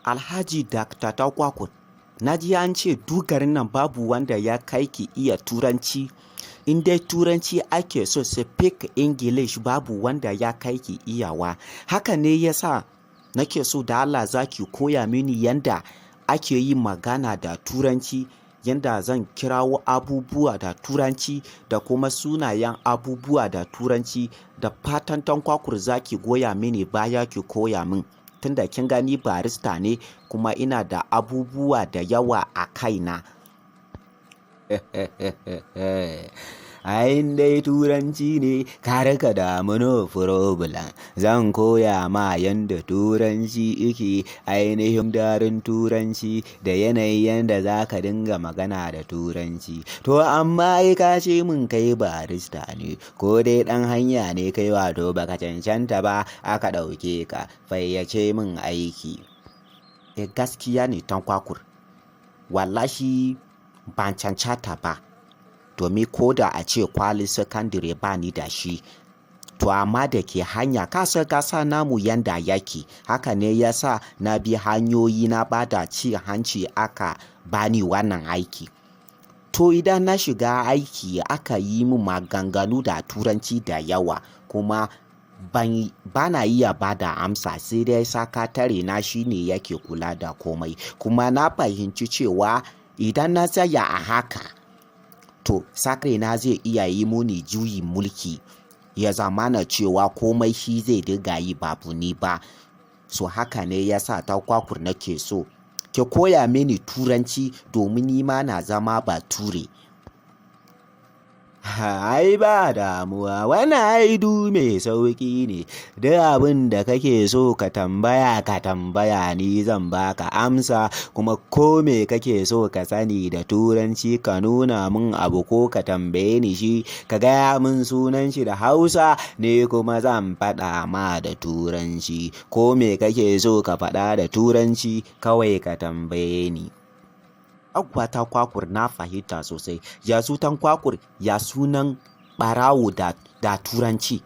Alhaji Dr. Tankwakur, na ji an ce duk garin nan babu wanda ya kai ki iya turanci. In dai turanci ake so speak English babu wanda ya kai ki iyawa. Haka ne yasa nake so da Allah za ki koya mini yanda ake yi magana da turanci, yanda zan kirawo abubuwa da turanci da kuma sunayen abubuwa da turanci. Da fatan Tankwakur za ki goya mini baya ki koya min. Tunda kin gani barista ne kuma ina da abubuwa da yawa a kaina. Ai dai turanci ne kar ka damu no problem. Zan koya ma yanda turanci yake, ainihin darin turanci da yanayin yanda za ka dinga magana da turanci. To amma ai ka ce min kai barista ne ko dai ɗan hanya ne kai, wato baka cancanta ba aka ɗauke ka, fayyace min aiki. Gaskiya ne Tankwakur, wallahi ban cancanta ba, domin ko da a ce kwalin sakandire ba ni da shi. To amma da ke hanya kasa namu yanda yake, haka ne yasa na bi hanyoyi na bada ci hanci aka bani wannan aiki. To idan na shiga aiki aka yi min maganganu da turanci da yawa kuma bana iya bada amsa, sai dai sakatare na shine yake kula da komai. Kuma na fahimci cewa idan na tsaya a haka, to sakatare na zai iya yi muni juyin mulki, ya zamana cewa komai shi zai dinga yi babu ni ba. So haka ne yasa Tankwakur nake so ki koya mini turanci domin ni ma na zama bature. Ai ba damuwa, wannan aidu mai sauƙi ne. Duk abin da kake so ka tambaya ni zan baka amsa. Kuma ko me kake so ka sani da turanci ka nuna min abu ko ka tambaye ni shi, ka gaya min sunan shi da Hausa ne kuma zan faɗa ma da turanci. Ko me kake so ka faɗa da turanci kawai ka tambaye ni. Agwa Tankwakur na fahimta sosai. Ya su Tankwakur, ya sunan ɓarawo da turanci?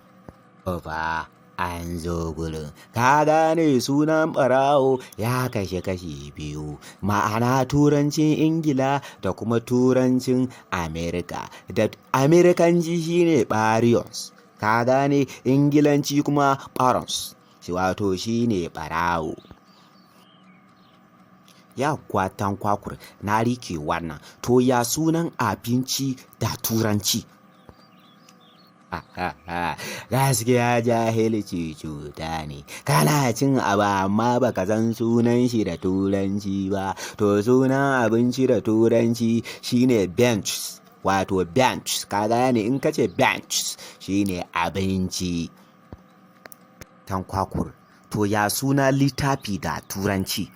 Ba an zo gurin. Ka gane sunan ɓarawo ya kashe kashi biyu, ma'ana turancin Ingila da kuma turancin Amerika. Da Amerikanci shine Barions, ka gane, Ingilanci kuma Barons, wato shine ɓarawo. Yawwa Tankwakur, na rike wannan. To ya sunan abinci da turanci? Gaskiya jahilci cuta ne. Kana cin abu amma baka san sunan shi da turanci ba. To sunan abinci da turanci shine bench, wato bench, ka gane, in kace bench shine abinci. Tankwakur, to ya suna littafi da turanci?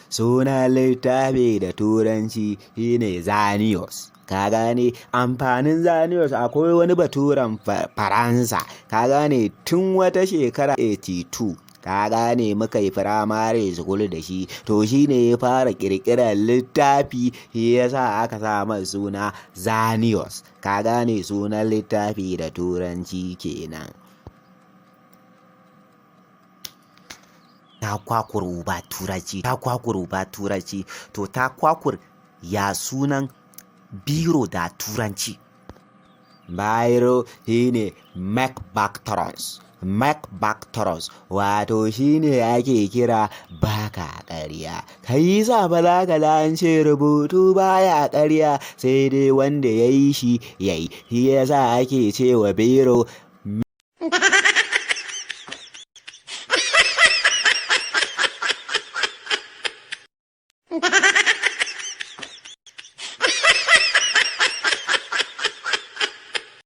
Suna littafi da turanci shine Zanios, ka gane. Amfanin Zanios, akwai wani baturen Faransa, ka gane, tun wata shekara 82, ka gane, muka yi firamare school da shi. To shine ya fara kirkirar littafi, shi yasa aka sa masa suna Zanios, ka gane, sunan littafi da turanci kenan. Tankwakur ba turanci, Tankwakur ba turanci. To Tankwakur, ya sunan biro da turanci? Biro shine Macbactrons, wato shine ake kira baka ƙarya. Kai sa ba za ka an ce rubutu baya ƙarya, sai dai wanda ya yi shi yayi. Shi yasa ake cewa biro